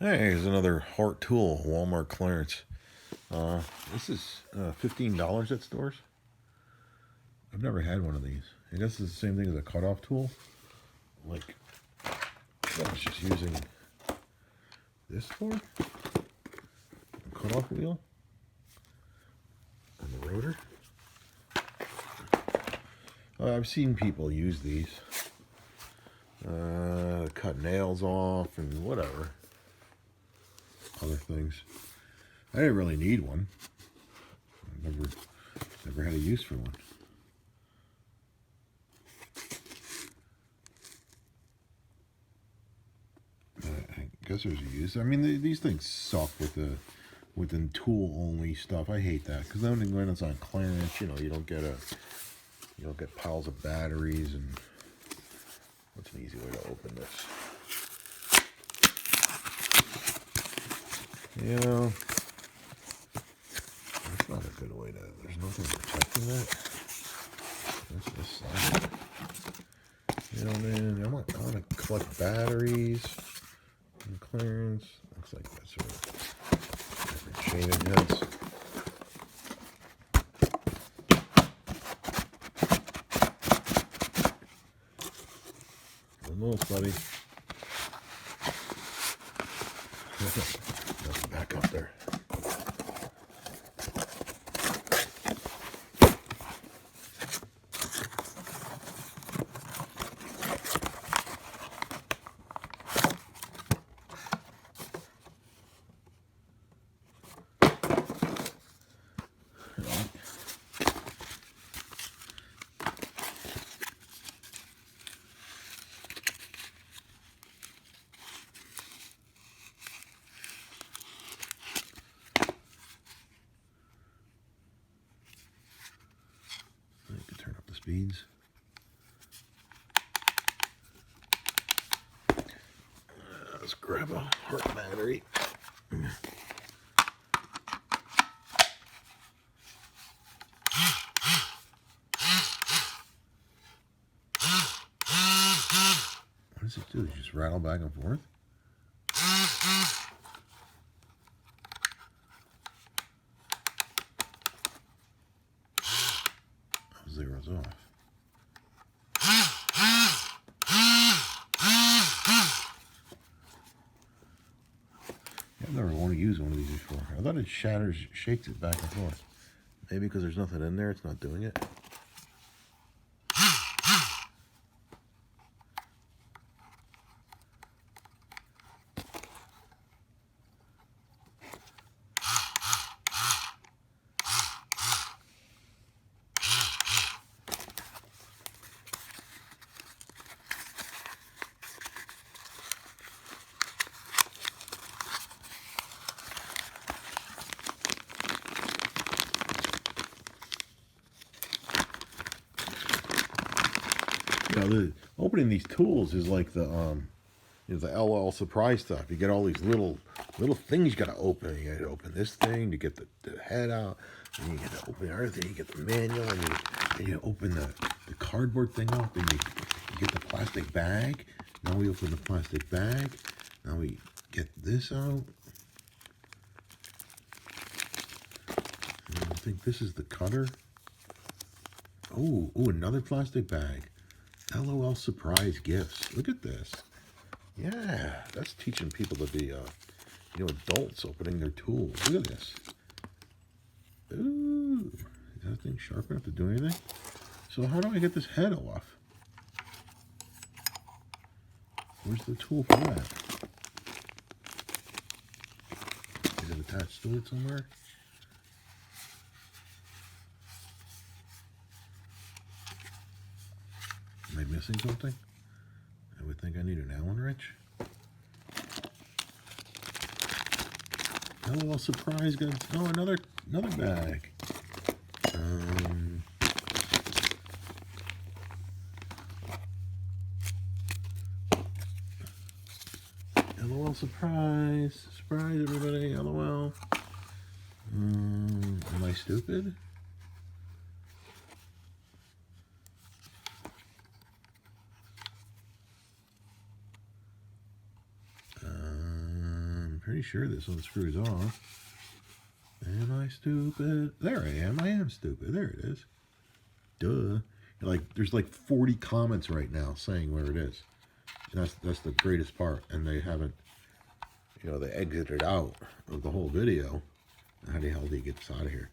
Hey, here's another Hart tool, Walmart clearance. This is $15 at stores. I've never had one of these. I guess it's the same thing as a cutoff tool. Like, I was just using this for a cutoff wheel and the rotor. I've seen people use these. Cut nails off and whatever. Other things. I didn't really need one. I've never had a use for one. I guess there's a use. I mean, these things suck with the tool only stuff. I hate that because then when it's on clearance, you know, you don't get piles of batteries. And what's an easy way to open this? You know, that's not a good way to. There's nothing protecting that. That's the side. You know, man, I want to collect batteries and clearance. Looks like that's sort of different chain it has. Almost, buddy. Nothing back up there. Turn up the speeds. Let's grab a Hart battery. What does it do? Does it just rattle back and forth? Zeroes off. I've never wanted to use one of these before. I thought it shakes it back and forth. Maybe because there's nothing in there, it's not doing it. You know, opening these tools is like the LL surprise stuff. You get all these little things you got to open. You got to open this thing to get the head out, and you got to open everything. You get the manual, and you open the cardboard thing up, and you get the plastic bag. Now we open the plastic bag. Now we get this out. And I think this is the cutter. Oh, another plastic bag. LOL surprise gifts. Look at this. Yeah, that's teaching people to be, adults opening their tools. Look at this. Ooh, is that thing sharp enough to do anything? So how do I get this head off? Where's the tool for that? Is it attached to it somewhere? Am I missing something? I would think I need an Allen wrench. LOL surprise guys. Oh, another bag. LOL surprise. Surprise everybody. LOL. Am I stupid? pretty sure this unscrews off. Am I stupid? There I am. I am stupid. There it is. Duh. Like, there's like 40 comments right now saying where it is. And that's the greatest part. And they haven't, you know, they exited out of the whole video. How the hell do you get this out of here?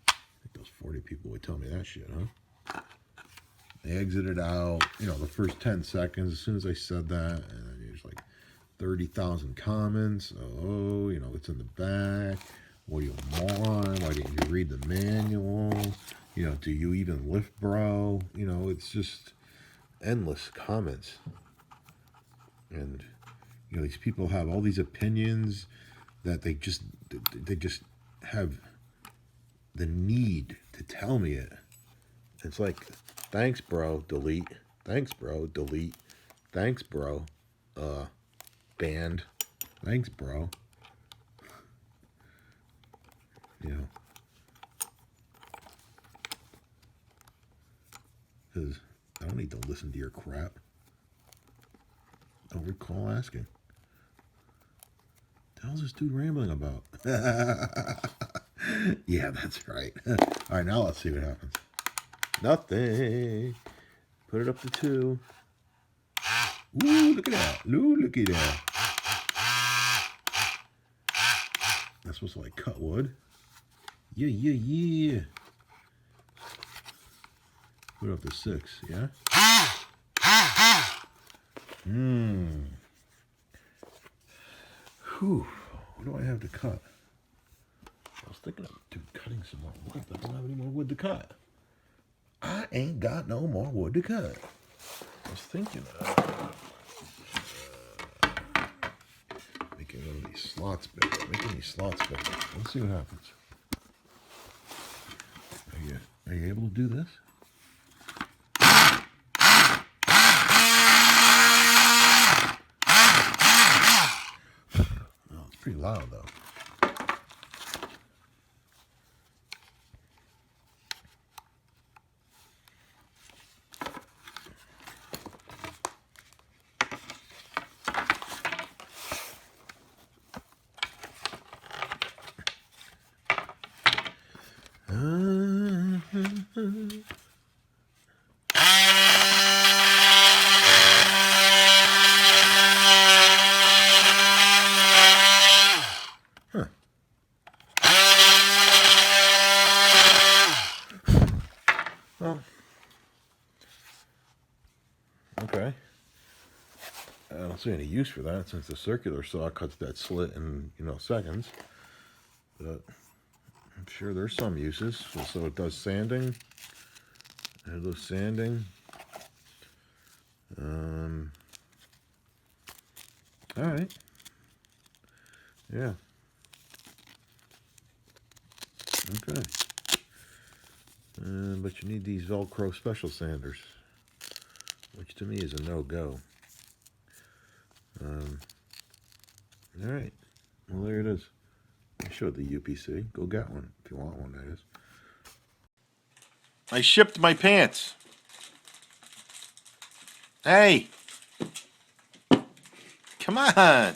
I think those 40 people would tell me that shit, huh? They exited out, you know, the first 10 seconds as soon as I said that. And then there's like 30,000 comments. Oh, you know, it's in the back. What do you want? Why didn't you read the manual? You know, do you even lift, bro? You know, it's just endless comments. And, you know, these people have all these opinions that they just have the need to tell me it. It's like, thanks, bro, delete. Thanks, bro, delete. Thanks, bro, banned. Thanks, bro. You know. Because I don't need to listen to your crap. I don't recall asking. What the hell's this dude rambling about? Yeah, that's right. All right, now let's see what happens. Nothing. Put it up to 2. Ooh, look at that. Ooh, look at that. That's supposed to like cut wood. Yeah, yeah, yeah. Put it up to 6, yeah? Whew. What do I have to cut? I was thinking of cutting some more wood, but I don't have any more wood to cut. I ain't got no more wood to cut. I was thinking of making one of these slots bigger. Making these slots bigger. Let's see what happens. Are you able to do this? Oh, it's pretty loud though. Well, okay. I don't see any use for that since the circular saw cuts that slit in, you know, seconds. But I'm sure there's some uses. So it does sanding. It does sanding. All right. Yeah. Okay. But you need these Velcro special sanders, which to me is a no-go. All right. Well, there it is. I showed the UPC. Go get one if you want one, that is. I shipped my pants. Hey! Come on!